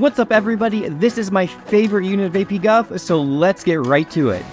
What's up, everybody? This is my favorite unit of AP Gov, so let's get right to it.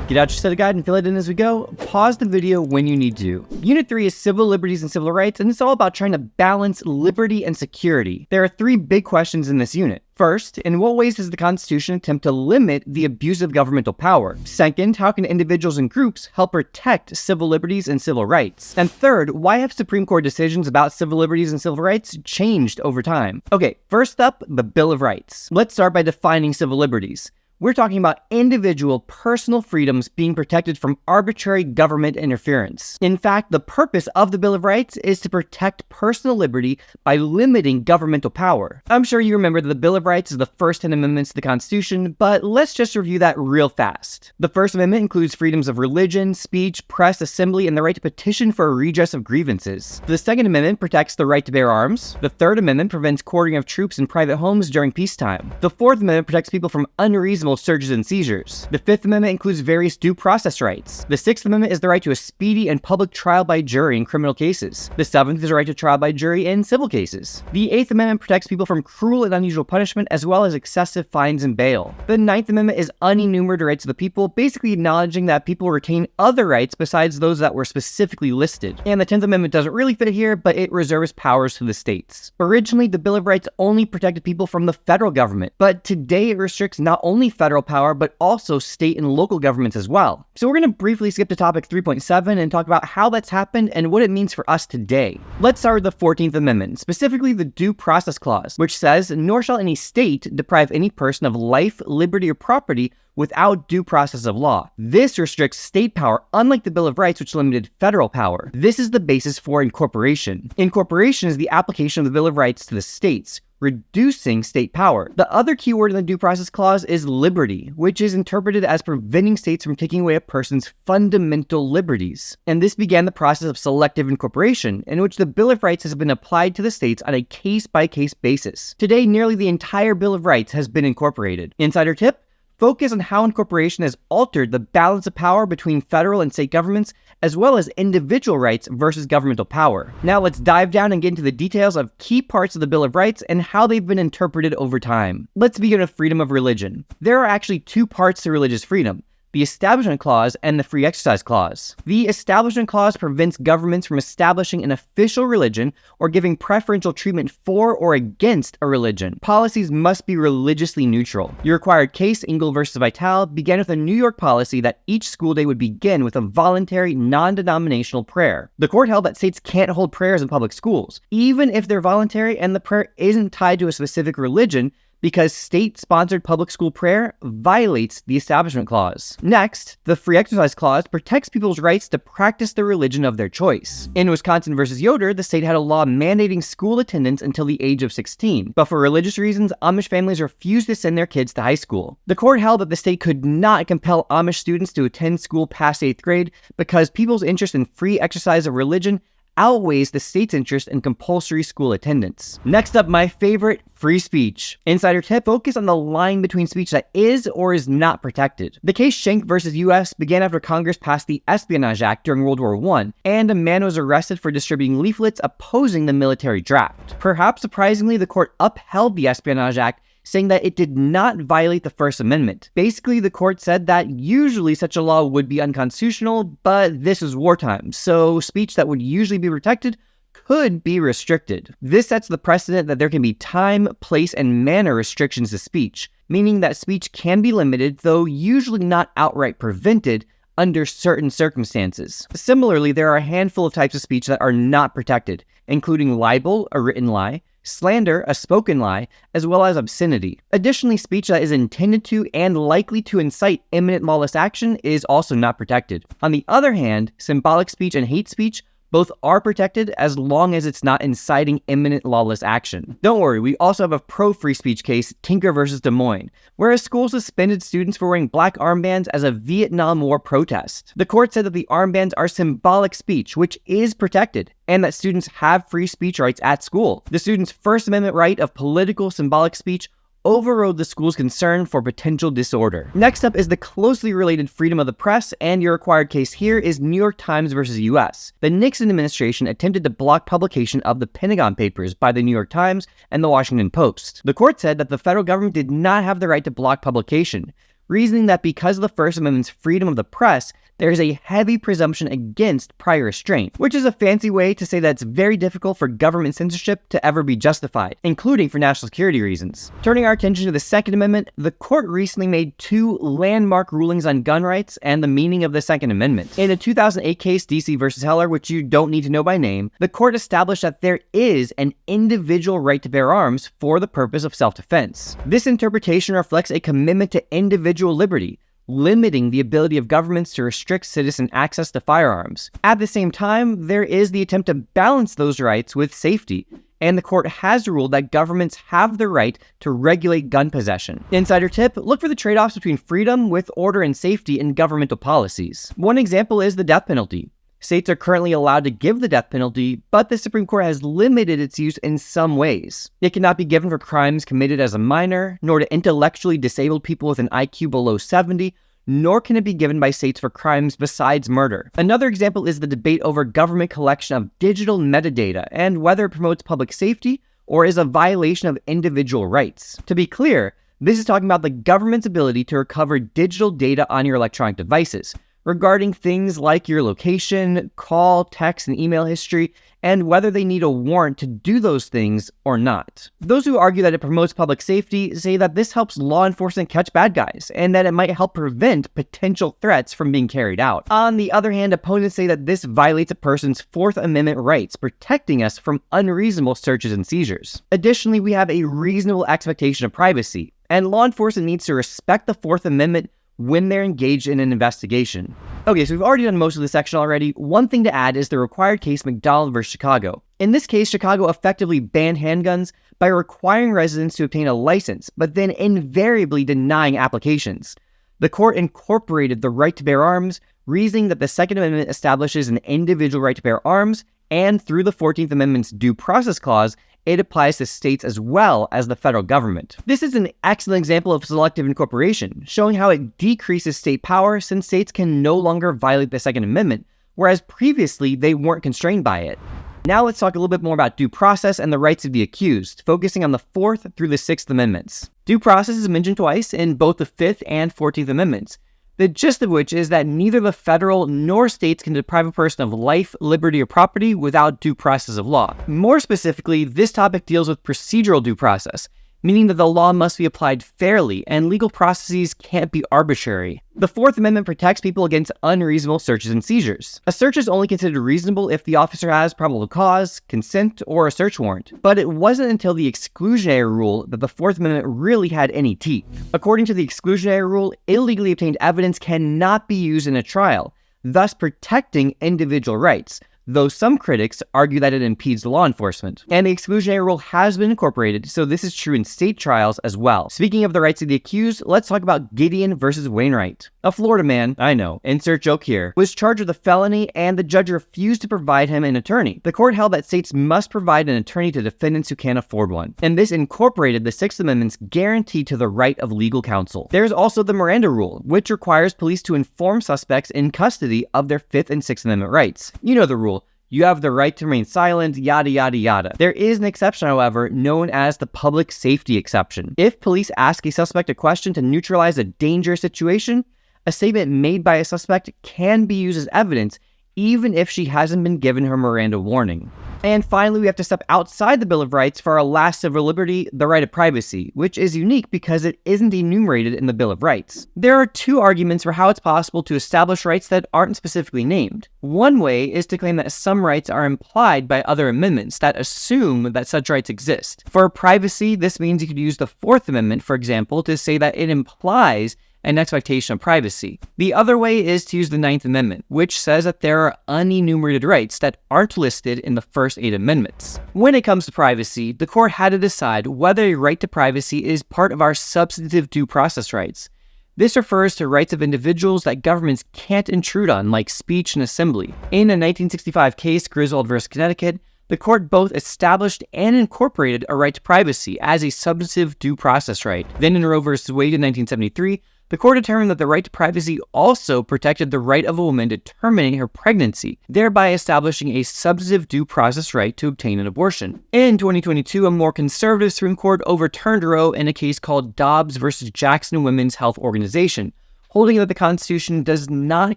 Get out your study guide and fill it in as we go. Pause the video when you need to. Unit 3 is Civil Liberties and Civil Rights, and it's all about trying to balance liberty and security. There are three big questions in this unit. First, in what ways does the Constitution attempt to limit the abuse of governmental power? Second, how can individuals and groups help protect civil liberties and civil rights? And third, why have Supreme Court decisions about civil liberties and civil rights changed over time? Okay, first up, the Bill of Rights. Let's start by defining civil liberties. We're talking about individual personal freedoms being protected from arbitrary government interference. In fact, the purpose of the Bill of Rights is to protect personal liberty by limiting governmental power. I'm sure you remember that the Bill of Rights is the first 10 amendments to the Constitution, but let's just review that real fast. The First Amendment includes freedoms of religion, speech, press, assembly, and the right to petition for a redress of grievances. The Second Amendment protects the right to bear arms. The Third Amendment prevents quartering of troops in private homes during peacetime. The Fourth Amendment protects people from unreasonable searches and seizures. The Fifth Amendment includes various due process rights. The Sixth Amendment is the right to a speedy and public trial by jury in criminal cases. The Seventh is the right to trial by jury in civil cases. The Eighth Amendment protects people from cruel and unusual punishment as well as excessive fines and bail. The Ninth Amendment is unenumerated rights of the people, basically acknowledging that people retain other rights besides those that were specifically listed. And the 10th Amendment doesn't really fit here, but it reserves powers to the states. Originally, the Bill of Rights only protected people from the federal government, but today it restricts not only federal power, but also state and local governments as well. So we're going to briefly skip to topic 3.7 and talk about how that's happened and what it means for us today. Let's start with the 14th Amendment, specifically the Due Process Clause, which says, "Nor shall any state deprive any person of life, liberty, or property without due process of law." This restricts state power, unlike the Bill of Rights, which limited federal power. This is the basis for incorporation. Incorporation is the application of the Bill of Rights to the states, reducing state power. The other key word in the Due Process Clause is liberty, which is interpreted as preventing states from taking away a person's fundamental liberties. And this began the process of selective incorporation, in which the Bill of Rights has been applied to the states on a case-by-case basis. Today, nearly the entire Bill of Rights has been incorporated. Insider tip: focus on how incorporation has altered the balance of power between federal and state governments, as well as individual rights versus governmental power. Now let's dive down and get into the details of key parts of the Bill of Rights and how they've been interpreted over time. Let's begin with freedom of religion. There are actually two parts to religious freedom: the Establishment Clause and the Free Exercise Clause. The Establishment Clause prevents governments from establishing an official religion or giving preferential treatment for or against a religion. Policies must be religiously neutral. Your required case, Engel versus Vitale, began with a New York policy that each school day would begin with a voluntary, non-denominational prayer. The court held that states can't hold prayers in public schools, even if they're voluntary and the prayer isn't tied to a specific religion, because state-sponsored public school prayer violates the Establishment Clause. Next, the Free Exercise Clause protects people's rights to practice the religion of their choice. In Wisconsin versus Yoder, the state had a law mandating school attendance until the age of 16, but for religious reasons, Amish families refused to send their kids to high school. The court held that the state could not compel Amish students to attend school past 8th grade because people's interest in free exercise of religion outweighs the state's interest in compulsory school attendance. Next up, my favorite, free speech. Insider tip: focus on the line between speech that is or is not protected. The case Schenck versus US began after Congress passed the Espionage Act during World War I, and a man was arrested for distributing leaflets opposing the military draft. Perhaps surprisingly, the court upheld the Espionage Act, saying that it did not violate the First Amendment. Basically, the court said that usually such a law would be unconstitutional, but this is wartime, so speech that would usually be protected could be restricted. This sets the precedent that there can be time, place, and manner restrictions to speech, meaning that speech can be limited, though usually not outright prevented, under certain circumstances. Similarly, there are a handful of types of speech that are not protected, including libel, a written lie, slander, a spoken lie, as well as obscenity. Additionally, speech that is intended to and likely to incite imminent lawless action is also not protected. On the other hand, symbolic speech and hate speech both are protected as long as it's not inciting imminent lawless action. Don't worry, we also have a pro-free speech case, Tinker versus Des Moines, where a school suspended students for wearing black armbands as a Vietnam War protest. The court said that the armbands are symbolic speech, which is protected, and that students have free speech rights at school. The students' First Amendment right of political symbolic speech overrode the school's concern for potential disorder. Next up is the closely related freedom of the press, and your required case here is New York Times versus US. The Nixon administration attempted to block publication of the Pentagon Papers by the New York Times and the Washington Post. The court said that the federal government did not have the right to block publication, reasoning that because of the First Amendment's freedom of the press, there is a heavy presumption against prior restraint, which is a fancy way to say that it's very difficult for government censorship to ever be justified, including for national security reasons. Turning our attention to the Second Amendment, the court recently made two landmark rulings on gun rights and the meaning of the Second Amendment. In a 2008 case, DC versus Heller, which you don't need to know by name, the court established that there is an individual right to bear arms for the purpose of self-defense. This interpretation reflects a commitment to individual liberty, limiting the ability of governments to restrict citizen access to firearms. At the same time, there is the attempt to balance those rights with safety, and the court has ruled that governments have the right to regulate gun possession. Insider tip, look for the trade-offs between freedom with order and safety in governmental policies. One example is the death penalty. States are currently allowed to give the death penalty, but the Supreme Court has limited its use in some ways. It cannot be given for crimes committed as a minor, nor to intellectually disabled people with an IQ below 70, nor can it be given by states for crimes besides murder. Another example is the debate over government collection of digital metadata and whether it promotes public safety or is a violation of individual rights. To be clear, this is talking about the government's ability to recover digital data on your electronic devices, regarding things like your location, call, text, and email history, and whether they need a warrant to do those things or not. Those who argue that it promotes public safety say that this helps law enforcement catch bad guys, and that it might help prevent potential threats from being carried out. On the other hand, opponents say that this violates a person's Fourth Amendment rights, protecting us from unreasonable searches and seizures. Additionally, we have a reasonable expectation of privacy, and law enforcement needs to respect the Fourth Amendment when they're engaged in an investigation. Okay, so we've already done most of this section already. One thing to add is the required case McDonald versus Chicago. In this case, Chicago effectively banned handguns by requiring residents to obtain a license, but then invariably denying applications. The court incorporated the right to bear arms, reasoning that the Second Amendment establishes an individual right to bear arms, and through the 14th Amendment's Due Process Clause, it applies to states as well as the federal government. This is an excellent example of selective incorporation, showing how it decreases state power since states can no longer violate the Second Amendment, whereas previously they weren't constrained by it. Now let's talk a little bit more about due process and the rights of the accused, focusing on the Fourth through the Sixth Amendments. Due process is mentioned twice in both the Fifth and 14th Amendments, the gist of which is that neither the federal nor states can deprive a person of life, liberty, or property without due process of law. More specifically, this topic deals with procedural due process, meaning that the law must be applied fairly and legal processes can't be arbitrary. The Fourth Amendment protects people against unreasonable searches and seizures. A search is only considered reasonable if the officer has probable cause, consent, or a search warrant. But it wasn't until the exclusionary rule that the Fourth Amendment really had any teeth. According to the exclusionary rule, illegally obtained evidence cannot be used in a trial, thus protecting individual rights, though some critics argue that it impedes law enforcement. And the exclusionary rule has been incorporated, so this is true in state trials as well. Speaking of the rights of the accused, let's talk about Gideon versus Wainwright. A Florida man, I know, insert joke here, was charged with a felony and the judge refused to provide him an attorney. The court held that states must provide an attorney to defendants who can't afford one, and this incorporated the Sixth Amendment's guarantee to the right of legal counsel. There's also the Miranda rule, which requires police to inform suspects in custody of their Fifth and Sixth Amendment rights. You know the rule. You have the right to remain silent, yada yada yada. There is an exception, however, known as the public safety exception. If police ask a suspect a question to neutralize a dangerous situation, a statement made by a suspect can be used as evidence even if she hasn't been given her Miranda warning. And finally, we have to step outside the Bill of Rights for our last civil liberty, the right of privacy, which is unique because it isn't enumerated in the Bill of Rights. There are two arguments for how it's possible to establish rights that aren't specifically named. One way is to claim that some rights are implied by other amendments that assume that such rights exist. For privacy, this means you could use the Fourth Amendment, for example, to say that it implies an expectation of privacy. The other way is to use the Ninth Amendment, which says that there are unenumerated rights that aren't listed in the first 8 amendments. When it comes to privacy, the court had to decide whether a right to privacy is part of our substantive due process rights. This refers to rights of individuals that governments can't intrude on, like speech and assembly. In a 1965 case, Griswold v. Connecticut, The court both established and incorporated a right to privacy as a substantive due process right. Then in Roe v. Wade in 1973, the court determined that the right to privacy also protected the right of a woman to terminate her pregnancy, thereby establishing a substantive due process right to obtain an abortion. In 2022, a more conservative Supreme Court overturned Roe in a case called Dobbs v. Jackson Women's Health Organization, holding that the Constitution does not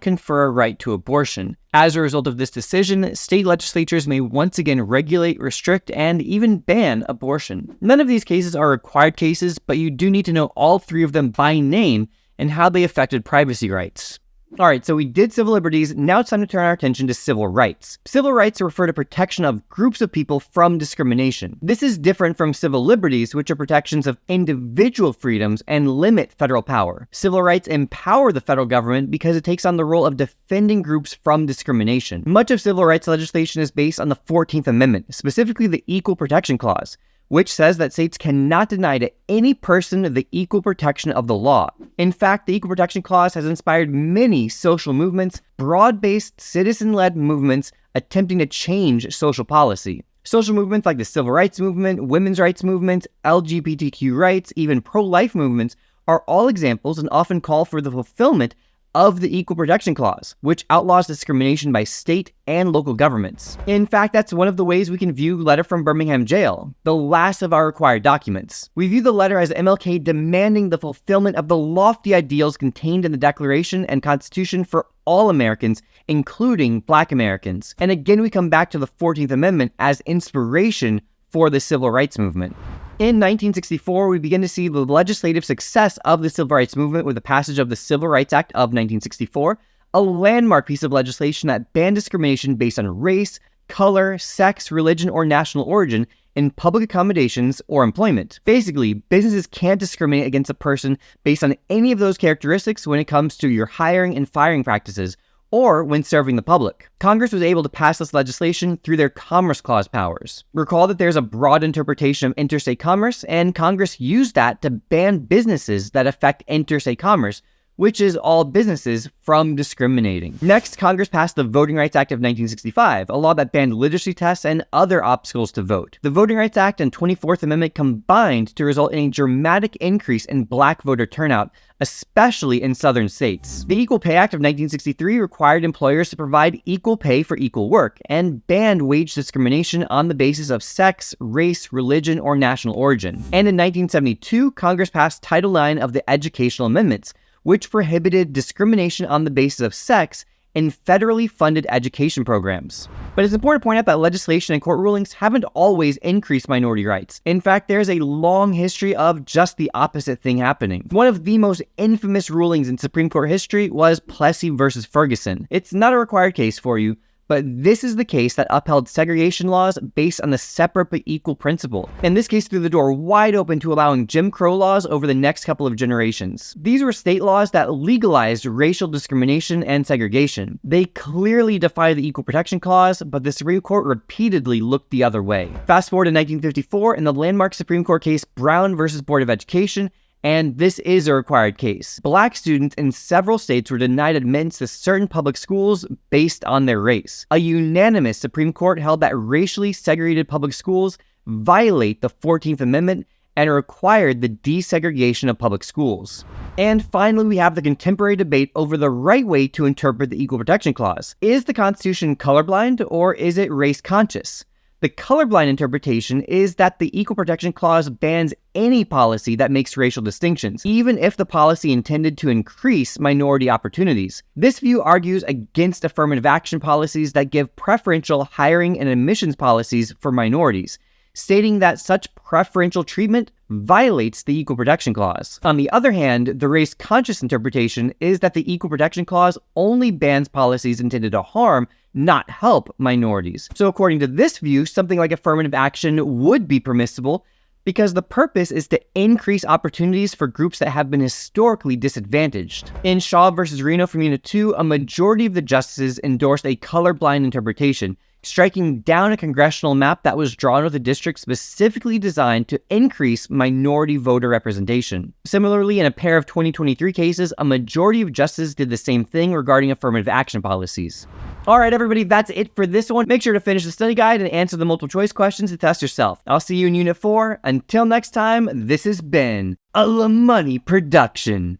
confer a right to abortion. As a result of this decision, state legislatures may once again regulate, restrict, and even ban abortion. None of these cases are required cases, but you do need to know all three of them by name and how they affected privacy rights. Alright, so we did civil liberties, now it's time to turn our attention to civil rights. Civil rights refer to protection of groups of people from discrimination. This is different from civil liberties, which are protections of individual freedoms and limit federal power. Civil rights empower the federal government because it takes on the role of defending groups from discrimination. Much of civil rights legislation is based on the 14th Amendment, specifically the Equal Protection Clause, which says that states cannot deny to any person the equal protection of the law. In fact, the Equal Protection Clause has inspired many social movements, broad-based, citizen-led movements attempting to change social policy. Social movements like the Civil Rights Movement, Women's Rights Movement, LGBTQ rights, even pro-life movements are all examples and often call for the fulfillment of the Equal Protection Clause, which outlaws discrimination by state and local governments. In fact, that's one of the ways we can view Letter from Birmingham Jail, the last of our required documents. We view the letter as MLK demanding the fulfillment of the lofty ideals contained in the Declaration and Constitution for all Americans, including Black Americans. And again, we come back to the 14th Amendment as inspiration for the civil rights movement. In 1964, we begin to see the legislative success of the civil rights movement with the passage of the Civil Rights Act of 1964, a landmark piece of legislation that banned discrimination based on race, color, sex, religion, or national origin in public accommodations or employment. Basically, businesses can't discriminate against a person based on any of those characteristics when it comes to your hiring and firing practices, or when serving the public. Congress was able to pass this legislation through their Commerce Clause powers. Recall that there's a broad interpretation of interstate commerce, and Congress used that to ban businesses that affect interstate commerce, which is all businesses, from discriminating. Next, Congress passed the Voting Rights Act of 1965, a law that banned literacy tests and other obstacles to vote. The Voting Rights Act and 24th Amendment combined to result in a dramatic increase in Black voter turnout, especially in southern states. The Equal Pay Act of 1963 required employers to provide equal pay for equal work and banned wage discrimination on the basis of sex, race, religion, or national origin. And in 1972, Congress passed Title IX of the Educational Amendments, which prohibited discrimination on the basis of sex in federally funded education programs. But it's important to point out that legislation and court rulings haven't always increased minority rights. In fact, there's a long history of just the opposite thing happening. One of the most infamous rulings in Supreme Court history was Plessy versus Ferguson. It's not a required case for you, but this is the case that upheld segregation laws based on the separate but equal principle. In this case, threw the door wide open to allowing Jim Crow laws over the next couple of generations. These were state laws that legalized racial discrimination and segregation. They clearly defy the Equal Protection Clause, but the Supreme Court repeatedly looked the other way. Fast forward to 1954 in the landmark Supreme Court case Brown versus Board of Education, and this is a required case. Black students in several states were denied admittance to certain public schools based on their race. A unanimous Supreme Court held that racially segregated public schools violate the 14th Amendment and required the desegregation of public schools. And finally, we have the contemporary debate over the right way to interpret the Equal Protection Clause. Is the Constitution colorblind or is it race conscious? The colorblind interpretation is that the Equal Protection Clause bans any policy that makes racial distinctions, even if the policy intended to increase minority opportunities. This view argues against affirmative action policies that give preferential hiring and admissions policies for minorities, stating that such preferential treatment violates the Equal Protection Clause. On the other hand, the race-conscious interpretation is that the Equal Protection Clause only bans policies intended to harm, not help, minorities. So according to this view, something like affirmative action would be permissible because the purpose is to increase opportunities for groups that have been historically disadvantaged. In Shaw versus Reno from Unit 2, a majority of the justices endorsed a colorblind interpretation, striking down a congressional map that was drawn with a district specifically designed to increase minority voter representation. Similarly, in a pair of 2023 cases, a majority of justices did the same thing regarding affirmative action policies. Alright everybody, that's it for this one. Make sure to finish the study guide and answer the multiple choice questions to test yourself. I'll see you in Unit 4. Until next time, this has been a La Money production.